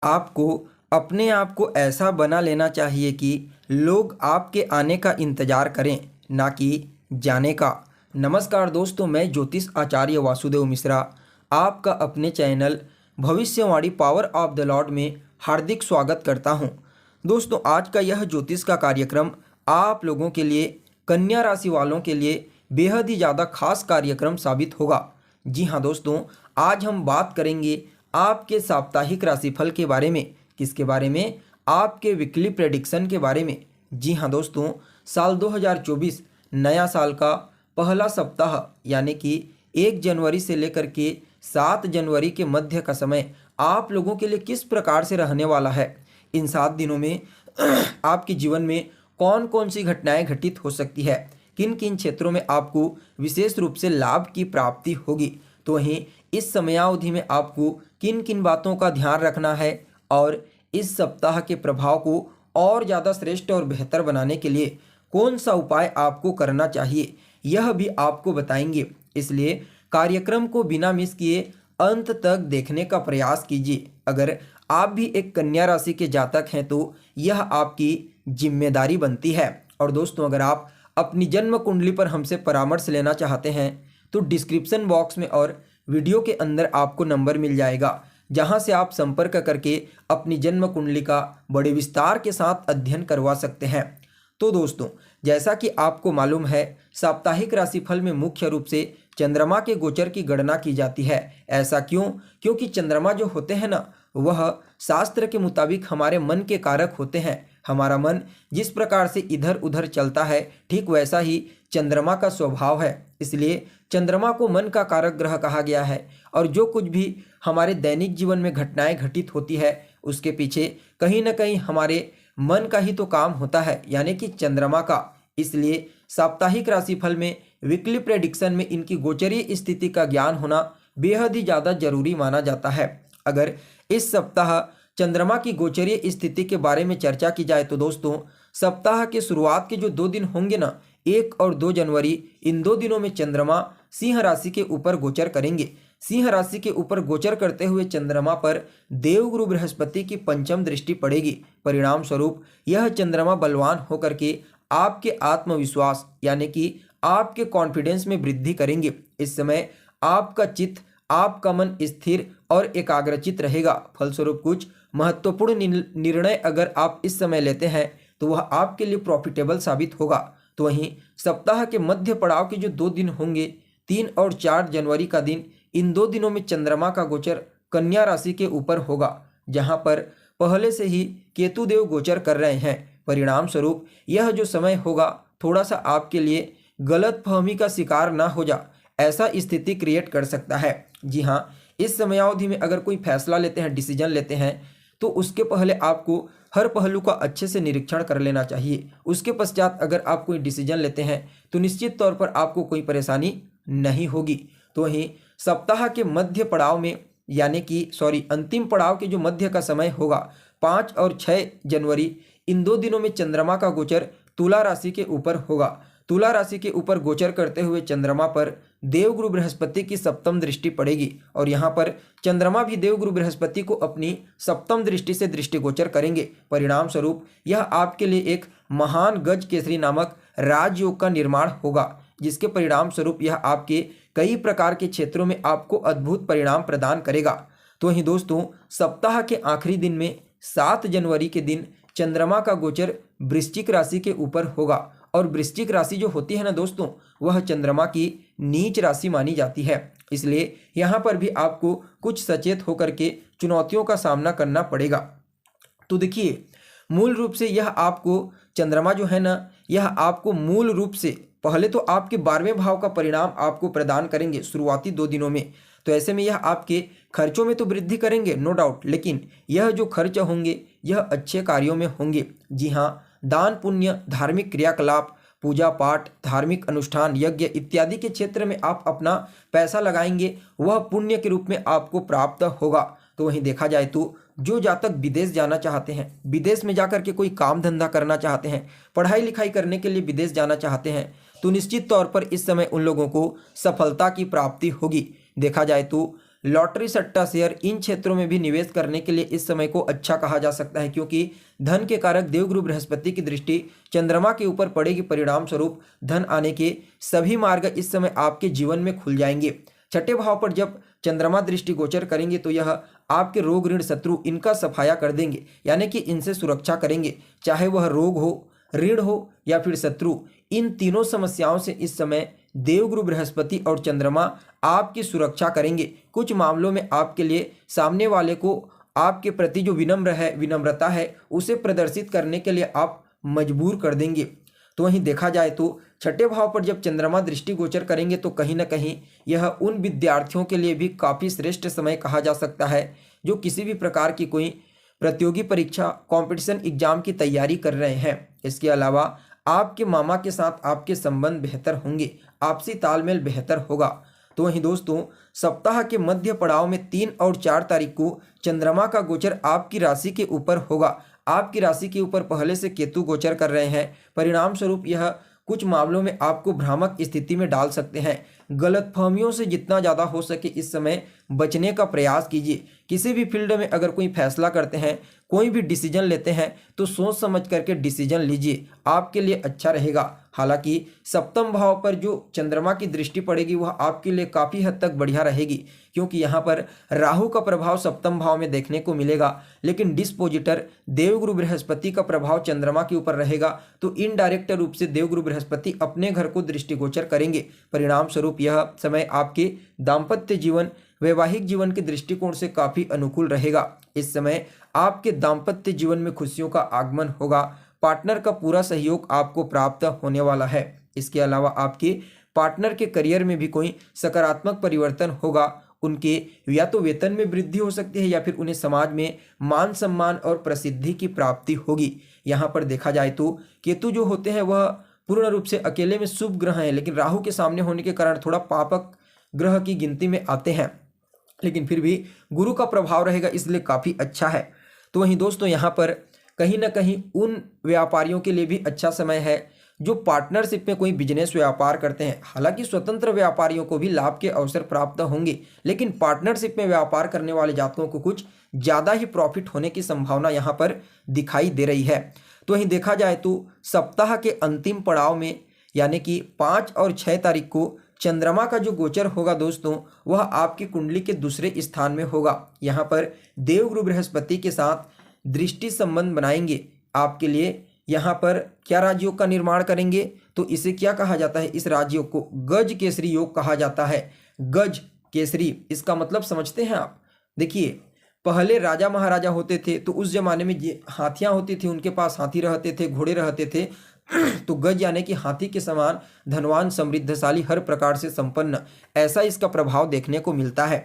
आपको अपने आप को ऐसा बना लेना चाहिए कि लोग आपके आने का इंतज़ार करें, ना कि जाने का। नमस्कार दोस्तों, मैं ज्योतिष आचार्य वासुदेव मिश्रा आपका अपने चैनल भविष्यवाणी पावर ऑफ द लॉर्ड में हार्दिक स्वागत करता हूं। दोस्तों, आज का यह ज्योतिष का कार्यक्रम आप लोगों के लिए, कन्या राशि वालों के लिए बेहद ही ज़्यादा खास कार्यक्रम साबित होगा। जी हाँ दोस्तों, आज हम बात करेंगे आपके साप्ताहिक राशिफल के बारे में। किसके बारे में? आपके वीकली प्रेडिक्शन के बारे में। जी हाँ दोस्तों, साल 2024 नया साल का पहला सप्ताह यानी कि 1 जनवरी से लेकर के 7 जनवरी के मध्य का समय आप लोगों के लिए किस प्रकार से रहने वाला है। इन 7 दिनों में आपके जीवन में कौन कौन सी घटनाएं घटित हो सकती है, किन किन क्षेत्रों में आपको विशेष रूप से लाभ की प्राप्ति होगी। तो वहीं इस समयावधि में आपको किन किन बातों का ध्यान रखना है और इस सप्ताह के प्रभाव को और ज़्यादा श्रेष्ठ और बेहतर बनाने के लिए कौन सा उपाय आपको करना चाहिए, यह भी आपको बताएंगे। इसलिए कार्यक्रम को बिना मिस किए अंत तक देखने का प्रयास कीजिए। अगर आप भी एक कन्या राशि के जातक हैं तो यह आपकी जिम्मेदारी बनती है। और दोस्तों, अगर आप अपनी जन्म कुंडली पर हमसे परामर्श लेना चाहते हैं तो डिस्क्रिप्शन बॉक्स में और वीडियो के अंदर आपको नंबर मिल जाएगा, जहां से आप संपर्क करके अपनी जन्म कुंडली का बड़े विस्तार के साथ अध्ययन करवा सकते हैं। तो दोस्तों, जैसा कि आपको मालूम है, साप्ताहिक राशिफल में मुख्य रूप से चंद्रमा के गोचर की गणना की जाती है। ऐसा क्यों? क्योंकि चंद्रमा जो होते हैं ना, वह शास्त्र के मुताबिक हमारे मन के कारक होते हैं। हमारा मन जिस प्रकार से इधर उधर चलता है, ठीक वैसा ही चंद्रमा का स्वभाव है। इसलिए चंद्रमा को मन का कारक ग्रह कहा गया है। और जो कुछ भी हमारे दैनिक जीवन में घटनाएं घटित होती है, उसके पीछे कहीं ना कहीं हमारे मन का ही तो काम होता है, यानी कि चंद्रमा का। इसलिए साप्ताहिक राशिफल में, वीकली प्रेडिक्शन में इनकी गोचरीय स्थिति का ज्ञान होना बेहद ही ज़्यादा जरूरी माना जाता है। अगर इस सप्ताह चंद्रमा की गोचरीय स्थिति के बारे में चर्चा की जाए तो दोस्तों, सप्ताह के शुरुआत के जो 2 दिन होंगे ना, 1 और 2 जनवरी, इन 2 दिनों में चंद्रमा सिंह राशि के ऊपर गोचर करेंगे। सिंह राशि के ऊपर गोचर करते हुए चंद्रमा पर देवगुरु बृहस्पति की पंचम दृष्टि पड़ेगी। परिणाम स्वरूप यह चंद्रमा बलवान होकर के आपके आत्मविश्वास यानी कि आपके कॉन्फिडेंस में वृद्धि करेंगे। इस समय आपका चित्त, आपका मन स्थिर और एकाग्रचित रहेगा। फलस्वरूप कुछ महत्वपूर्ण निर्णय अगर आप इस समय लेते हैं तो वह आपके लिए प्रॉफिटेबल साबित होगा। तो वहीं सप्ताह के मध्य पड़ाव के जो 2 दिन होंगे, 3 और 4 जनवरी का दिन, इन 2 दिनों में चंद्रमा का गोचर कन्या राशि के ऊपर होगा, जहां पर पहले से ही केतु देव गोचर कर रहे हैं। परिणाम स्वरूप यह जो समय होगा, थोड़ा सा आपके लिए गलत फहमी का शिकार ना हो जा, ऐसा स्थिति क्रिएट कर सकता है। जी हाँ, इस समयावधि में अगर कोई फैसला लेते हैं, डिसीजन लेते हैं, तो उसके पहले आपको हर पहलू का अच्छे से निरीक्षण कर लेना चाहिए। उसके पश्चात अगर आप कोई डिसीजन लेते हैं तो निश्चित तौर पर आपको कोई परेशानी नहीं होगी। तो वहीं सप्ताह के मध्य पड़ाव में, यानी कि अंतिम पड़ाव के जो मध्य का समय होगा, 5 और 6 जनवरी, इन 2 दिनों में चंद्रमा का गोचर तुला राशि के ऊपर होगा। तुला राशि के ऊपर गोचर करते हुए चंद्रमा पर देवगुरु बृहस्पति की सप्तम दृष्टि पड़ेगी। और यहाँ पर चंद्रमा भी देवगुरु बृहस्पति को अपनी सप्तम दृष्टि से दृष्टिगोचर करेंगे। परिणाम स्वरूप यह आपके लिए एक महान गज केसरी नामक राजयोग का निर्माण होगा, जिसके परिणाम स्वरूप यह आपके कई प्रकार के क्षेत्रों में आपको अद्भुत परिणाम प्रदान करेगा। तो वहीं दोस्तों, सप्ताह के आखिरी दिन में 7 जनवरी के दिन चंद्रमा का गोचर वृश्चिक राशि के ऊपर होगा। और वृश्चिक राशि जो होती है ना दोस्तों, वह चंद्रमा की नीच राशि मानी जाती है। इसलिए यहाँ पर भी आपको कुछ सचेत होकर के चुनौतियों का सामना करना पड़ेगा। तो देखिए, मूल रूप से यह आपको चंद्रमा जो है ना, यह आपको मूल रूप से पहले तो आपके 12वें भाव का परिणाम आपको प्रदान करेंगे शुरुआती 2 दिनों में। तो ऐसे में यह आपके खर्चों में तो वृद्धि करेंगे, नो डाउट, लेकिन यह जो खर्च होंगे यह अच्छे कार्यों में होंगे। जी हाँ, दान पुण्य, धार्मिक क्रियाकलाप, पूजा पाठ, धार्मिक अनुष्ठान, यज्ञ इत्यादि के क्षेत्र में आप अपना पैसा लगाएंगे, वह पुण्य के रूप में आपको प्राप्त होगा। तो वहीं देखा जाए तो जो जातक विदेश जाना चाहते हैं, विदेश में जाकर के कोई काम धंधा करना चाहते हैं, पढ़ाई लिखाई करने के लिए विदेश जाना चाहते हैं, तो निश्चित तौर पर इस समय उन लोगों को सफलता की प्राप्ति होगी। देखा जाए तो लॉटरी, सट्टा, शेयर, इन क्षेत्रों में भी निवेश करने के लिए इस समय को अच्छा कहा जा सकता है, क्योंकि धन के कारक देवगुरु बृहस्पति की दृष्टि चंद्रमा के ऊपर पड़ेगी। परिणाम स्वरूप धन आने के सभी मार्ग इस समय आपके जीवन में खुल जाएंगे। छठे भाव पर जब चंद्रमा दृष्टि गोचर करेंगे तो यह आपके रोग, ऋण, शत्रु इनका सफाया कर देंगे, यानी कि इनसे सुरक्षा करेंगे। चाहे वह रोग हो, ऋण हो या फिर शत्रु, इन तीनों समस्याओं से इस समय देवगुरु बृहस्पति और चंद्रमा आपकी सुरक्षा करेंगे। कुछ मामलों में आपके लिए सामने वाले को आपके प्रति जो विनम्रता है उसे प्रदर्शित करने के लिए आप मजबूर कर देंगे। तो वहीं देखा जाए तो छठे भाव पर जब चंद्रमा दृष्टि गोचर करेंगे तो कहीं ना कहीं यह उन विद्यार्थियों के लिए भी काफ़ी श्रेष्ठ समय कहा जा सकता है जो किसी भी प्रकार की कोई प्रतियोगी परीक्षा, कंपटीशन एग्जाम की तैयारी कर रहे हैं। इसके अलावा आपके मामा के साथ आपके संबंध बेहतर होंगे, आपसी तालमेल बेहतर होगा। तो वहीं दोस्तों, सप्ताह के मध्य पड़ाव में 3 और 4 तारीख को चंद्रमा का गोचर आपकी राशि के ऊपर होगा। आपकी राशि के ऊपर पहले से केतु गोचर कर रहे हैं। परिणाम स्वरूप यह कुछ मामलों में आपको भ्रामक स्थिति में डाल सकते हैं। गलतफहमियों से जितना ज़्यादा हो सके इस समय बचने का प्रयास कीजिए। किसी भी फील्ड में अगर कोई फैसला करते हैं, कोई भी डिसीजन लेते हैं तो सोच समझ करके डिसीजन लीजिए, आपके लिए अच्छा रहेगा। हालांकि सप्तम भाव पर जो चंद्रमा की दृष्टि पड़ेगी वह आपके लिए काफ़ी हद तक बढ़िया रहेगी, क्योंकि यहाँ पर राहु का प्रभाव सप्तम भाव में देखने को मिलेगा, लेकिन डिस्पोजिटर देवगुरु बृहस्पति का प्रभाव चंद्रमा के ऊपर रहेगा। तो इनडायरेक्ट रूप से देवगुरु बृहस्पति अपने घर को दृष्टिगोचर करेंगे। परिणाम स्वरूप यह समय आपके दाम्पत्य जीवन, वैवाहिक जीवन के दृष्टिकोण से काफ़ी अनुकूल रहेगा। इस समय आपके दाम्पत्य जीवन में खुशियों का आगमन होगा। पार्टनर का पूरा सहयोग आपको प्राप्त होने वाला है। इसके अलावा आपके पार्टनर के करियर में भी कोई सकारात्मक परिवर्तन होगा। उनके या तो वेतन में वृद्धि हो सकती है या फिर उन्हें समाज में मान सम्मान और प्रसिद्धि की प्राप्ति होगी। यहाँ पर देखा जाए तो केतु जो होते हैं वह पूर्ण रूप से अकेले में शुभ ग्रह हैं, लेकिन राहु के सामने होने के कारण थोड़ा पापक ग्रह की गिनती में आते हैं, लेकिन फिर भी गुरु का प्रभाव रहेगा, इसलिए काफ़ी अच्छा है। तो वहीं दोस्तों, यहाँ पर कहीं ना कहीं उन व्यापारियों के लिए भी अच्छा समय है जो पार्टनरशिप में कोई बिजनेस व्यापार करते हैं। हालांकि स्वतंत्र व्यापारियों को भी लाभ के अवसर प्राप्त होंगे, लेकिन पार्टनरशिप में व्यापार करने वाले जातकों को कुछ ज़्यादा ही प्रॉफिट होने की संभावना यहाँ पर दिखाई दे रही है। तो वहीं देखा जाए तो सप्ताह के अंतिम पड़ाव में यानी कि 5 और 6 तारीख को चंद्रमा का जो गोचर होगा दोस्तों, वह आपकी कुंडली के दूसरे स्थान में होगा। यहाँ पर देवगुरु बृहस्पति के साथ दृष्टि संबंध बनाएंगे। आपके लिए यहाँ पर क्या राजयोग का निर्माण करेंगे, तो इसे क्या कहा जाता है, इस राजयोग को गज केसरी योग कहा जाता है। गज केसरी, इसका मतलब समझते हैं आप? देखिए, पहले राजा महाराजा होते थे तो उस जमाने में हाथियां होती थी, उनके पास हाथी रहते थे, घोड़े रहते थे। तो गज यानी कि हाथी के समान धनवान, समृद्धशाली, हर प्रकार से संपन्न, ऐसा इसका प्रभाव देखने को मिलता है।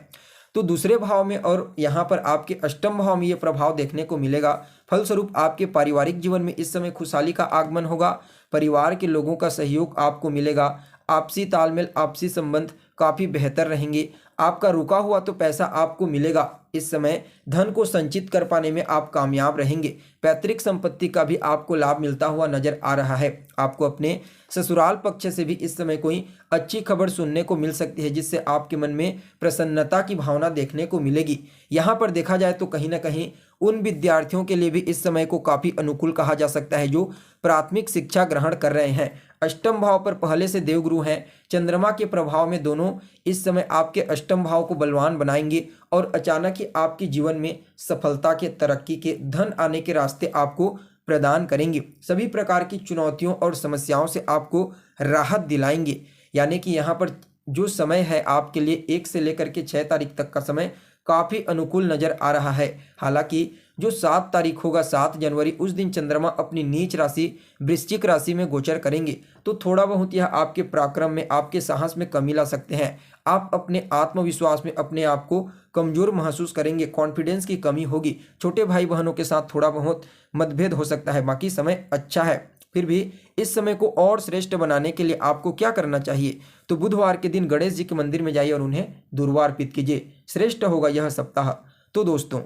तो दूसरे भाव में और यहाँ पर आपके अष्टम भाव में ये प्रभाव देखने को मिलेगा। फलस्वरूप आपके पारिवारिक जीवन में इस समय खुशहाली का आगमन होगा। परिवार के लोगों का सहयोग आपको मिलेगा। आपसी तालमेल, आपसी संबंध काफ़ी बेहतर रहेंगे। आपका रुका हुआ तो पैसा आपको मिलेगा। इस समय धन को संचित कर पाने में आप कामयाब रहेंगे। पैतृक संपत्ति का भी आपको लाभ मिलता हुआ नजर आ रहा है। आपको अपने ससुराल पक्ष से भी इस समय कोई अच्छी खबर सुनने को मिल सकती है, जिससे आपके मन में प्रसन्नता की भावना देखने को मिलेगी। यहाँ पर देखा जाए तो कहीं ना कहीं उन विद्यार्थियों के लिए भी इस समय को काफ़ी अनुकूल कहा जा सकता है जो प्राथमिक शिक्षा ग्रहण कर रहे हैं। अष्टम भाव पर पहले से देवगुरु हैं, चंद्रमा के प्रभाव में दोनों इस समय आपके अष्टम भाव को बलवान बनाएंगे और अचानक ही आपके जीवन में सफलता के, तरक्की के, धन आने के रास्ते आपको प्रदान करेंगे। सभी प्रकार की चुनौतियों और समस्याओं से आपको राहत दिलाएंगे। यानी कि यहाँ पर जो समय है आपके लिए 1 से लेकर के 6 तारीख तक का समय काफ़ी अनुकूल नजर आ रहा है। हालांकि जो 7 तारीख होगा, 7 जनवरी, उस दिन चंद्रमा अपनी नीच राशि वृश्चिक राशि में गोचर करेंगे, तो थोड़ा बहुत यह आपके पराक्रम में, आपके साहस में कमी ला सकते हैं। आप अपने आत्मविश्वास में अपने आप को कमजोर महसूस करेंगे, कॉन्फिडेंस की कमी होगी। छोटे भाई बहनों के साथ थोड़ा बहुत मतभेद हो सकता है। बाकी समय अच्छा है। फिर भी इस समय को और श्रेष्ठ बनाने के लिए आपको क्या करना चाहिए, तो बुधवार के दिन गणेश जी के मंदिर में जाइए और उन्हें दुर्वा अर्पित कीजिए। श्रेष्ठ होगा यह सप्ताह। तो दोस्तों,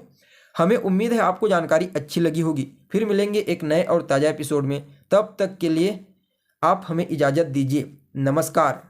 हमें उम्मीद है आपको जानकारी अच्छी लगी होगी। फिर मिलेंगे एक नए और ताज़ा एपिसोड में। तब तक के लिए आप हमें इजाज़त दीजिए। नमस्कार।